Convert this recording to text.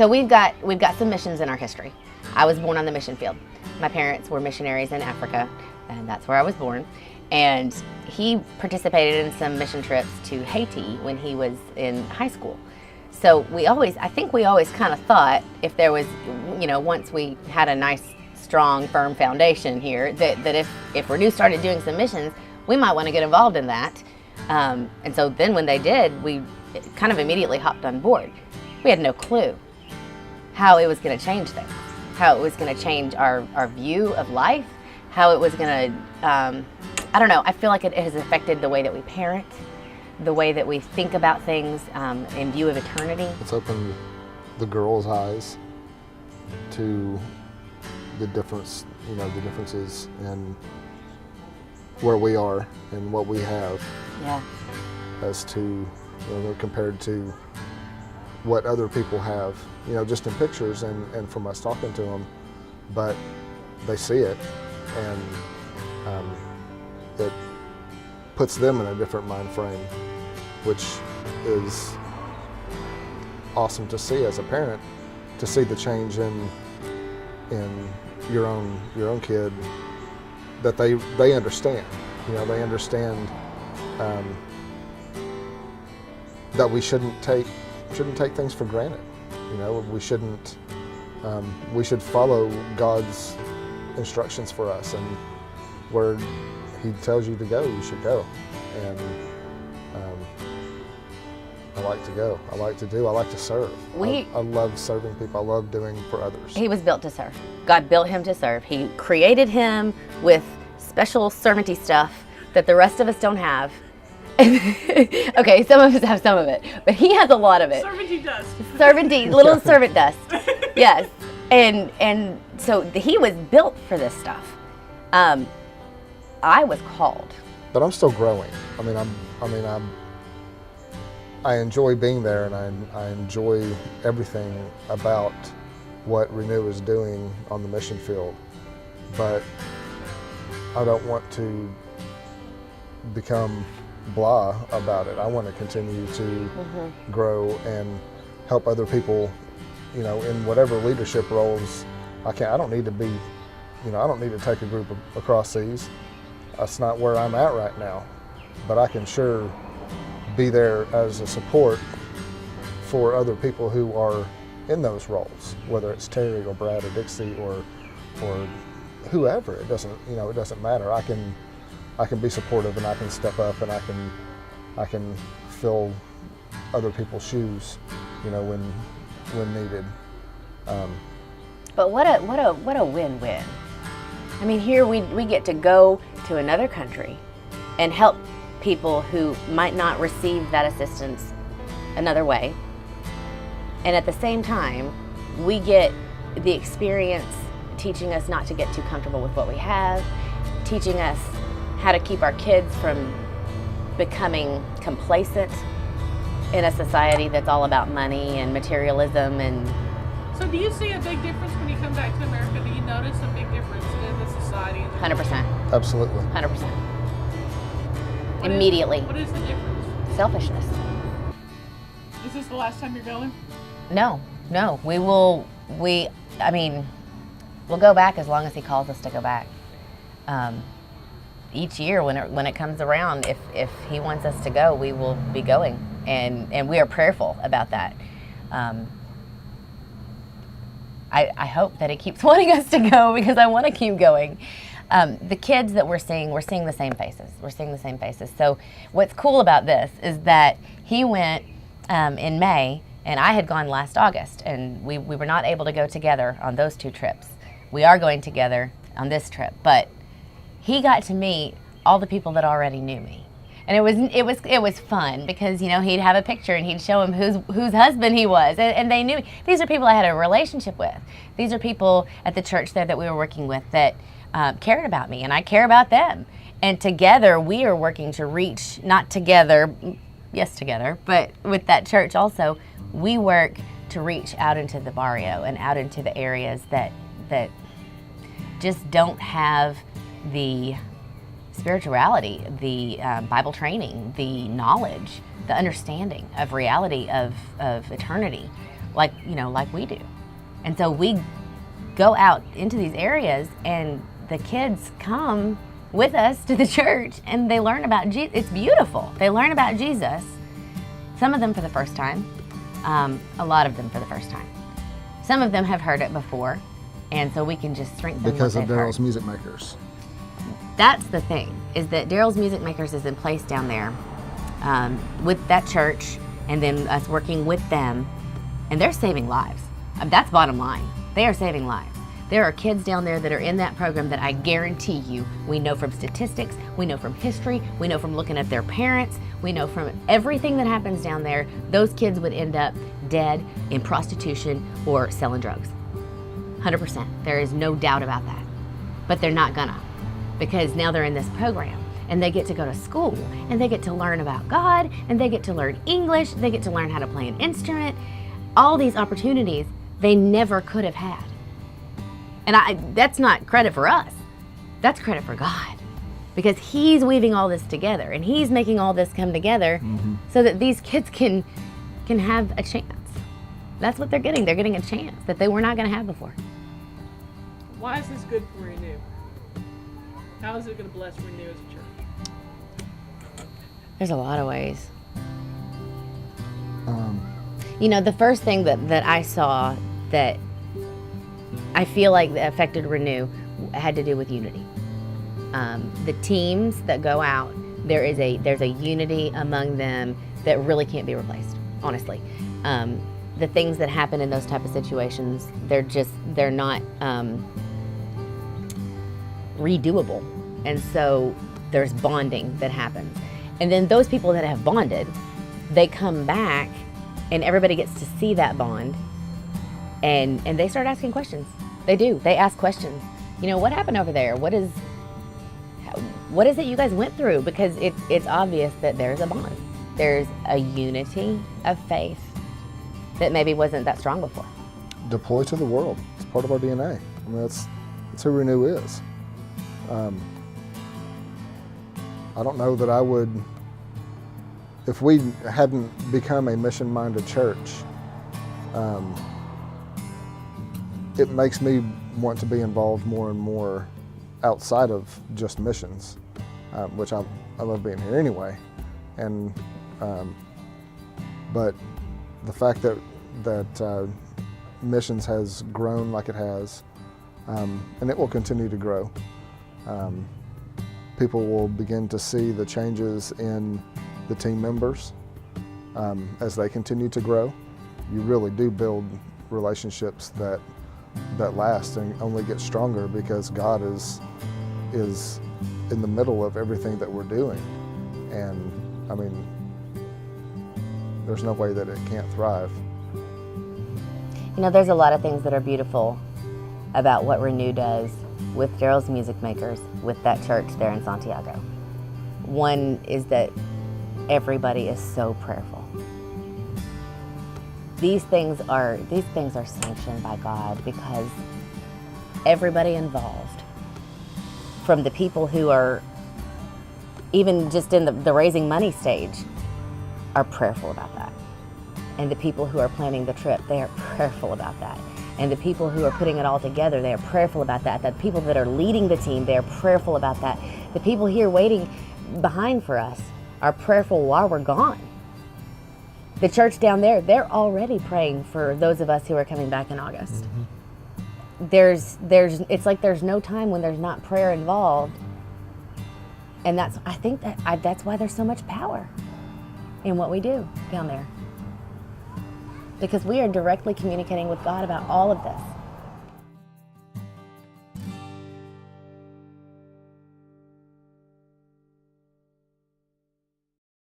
So we've got some missions in our history. I was born on the mission field. My parents were missionaries in Africa, and that's where I was born. And he participated in some mission trips to Haiti when he was in high school. So I think we always kind of thought if there was, once we had a nice, strong, firm foundation here, that if Renew started doing some missions, we might want to get involved in that. And so then when they did, we kind of immediately hopped on board. We had no clue how it was going to change things, how it was going to change our view of life, how it was going to, I don't know, I feel like it has affected the way that we parent, the way that we think about things in view of eternity. It's opened the girls' eyes to the difference, the differences in where we are and what we have. Yeah. As to, compared to what other people have, just in pictures and from us talking to them, but they see it, and it puts them in a different mind frame, which is awesome to see as a parent, to see the change in your own kid, that they understand. They understand that we shouldn't take things for granted. We should follow God's instructions for us, and where He tells you to go, you should go. And I like to go. I like to serve. I love serving people. I love doing for others. He was built to serve. God built him to serve. He created him with special servanty stuff that the rest of us don't have. Okay, some of us have some of it, but he has a lot of it. Servanty dust. Little servant dust. Yes, and so he was built for this stuff. I was called, but I'm still growing. I enjoy being there, and I enjoy everything about what Renew is doing on the mission field. But I don't want to become blah about it. I want to continue to grow and help other people, in whatever leadership roles I can. I don't need to be, I don't need to take a group across seas. That's not where I'm at right now. But I can sure be there as a support for other people who are in those roles, whether it's Terry or Brad or Dixie or whoever. It doesn't matter. I can be supportive, and I can step up, and I can fill other people's shoes, when needed. But what a win-win. I mean, here we get to go to another country and help people who might not receive that assistance another way. And at the same time, we get the experience teaching us not to get too comfortable with what we have, teaching us how to keep our kids from becoming complacent in a society that's all about money and materialism. And so do you see a big difference when you come back to America? Do you notice a big difference in the society? 100%. Absolutely. 100%. Immediately. What is the difference? Selfishness. Is this the last time you're going? No. We'll go back as long as he calls us to go back. Each year when it comes around, if he wants us to go, we will be going, and we are prayerful about that. I hope that he keeps wanting us to go, because I want to keep going. The kids that we're seeing the same faces. We're seeing the same faces. So what's cool about this is that he went in May, and I had gone last August, and we were not able to go together on those two trips. We are going together on this trip, but he got to meet all the people that already knew me. And it was fun, because he'd have a picture and he'd show him whose husband he was, and they knew me. These are people I had a relationship with. These are people at the church there that we were working with that cared about me, and I care about them. And together we are working to reach, not together, yes together, but with that church also, we work to reach out into the barrio and out into the areas that just don't have the spirituality, the Bible training, the knowledge, the understanding of reality of eternity. like we do. And so we go out into these areas, and the kids come with us to the church, and they learn about Jesus. It's beautiful. They learn about Jesus. Some of them for the first time, a lot of them for the first time. Some of them have heard it before, and so we can just strengthen Because what of they've heard. Daryl's Music Makers. That's the thing, is that Daryl's Music Makers is in place down there with that church, and then us working with them, and they're saving lives. That's bottom line. They are saving lives. There are kids down there that are in that program that I guarantee you, we know from statistics, we know from history, we know from looking at their parents, we know from everything that happens down there, those kids would end up dead in prostitution or selling drugs. 100%. There is no doubt about that. But they're not gonna, because now they're in this program, and they get to go to school, and they get to learn about God, and they get to learn English, they get to learn how to play an instrument, all these opportunities they never could have had. And that's not credit for us. That's credit for God. Because He's weaving all this together, and He's making all this come together so that these kids can have a chance. That's what they're getting. They're getting a chance that they were not going to have before. Why is this good for Renew? How is it going to bless Renew as a church? There's a lot of ways. The first thing that I saw that I feel like that affected Renew had to do with unity. The teams that go out, there's a unity among them that really can't be replaced, honestly. The things that happen in those type of situations, they're not redoable. And so there's bonding that happens. And then those people that have bonded, they come back and everybody gets to see that bond, and they start asking questions. They do. They ask questions. What happened over there? What is it you guys went through? Because it's obvious that there's a bond. There's a unity of faith that maybe wasn't that strong before. Deploy to the world. It's part of our DNA. That's who Renew is. I don't know that I would, if we hadn't become a mission-minded church, it makes me want to be involved more and more outside of just missions, which I love being here anyway. And but the fact that missions has grown like it has, and it will continue to grow. People will begin to see the changes in the team members as they continue to grow. You really do build relationships that last and only get stronger because God is in the middle of everything that we're doing. And there's no way that it can't thrive. There's a lot of things that are beautiful about what Renew does with Daryl's Music Makers, with that church there in Santiago. One is that everybody is so prayerful. These things are sanctioned by God because everybody involved, from the people who are even just in the raising money stage, are prayerful about that. And the people who are planning the trip, they are prayerful about that. And the people who are putting it all together, they are prayerful about that. The people that are leading the team, they are prayerful about that. The people here waiting behind for us are prayerful while we're gone. The church down there, they're already praying for those of us who are coming back in August. It's like there's no time when there's not prayer involved. And I think that's why there's so much power in what we do down there. Because we are directly communicating with God about all of this.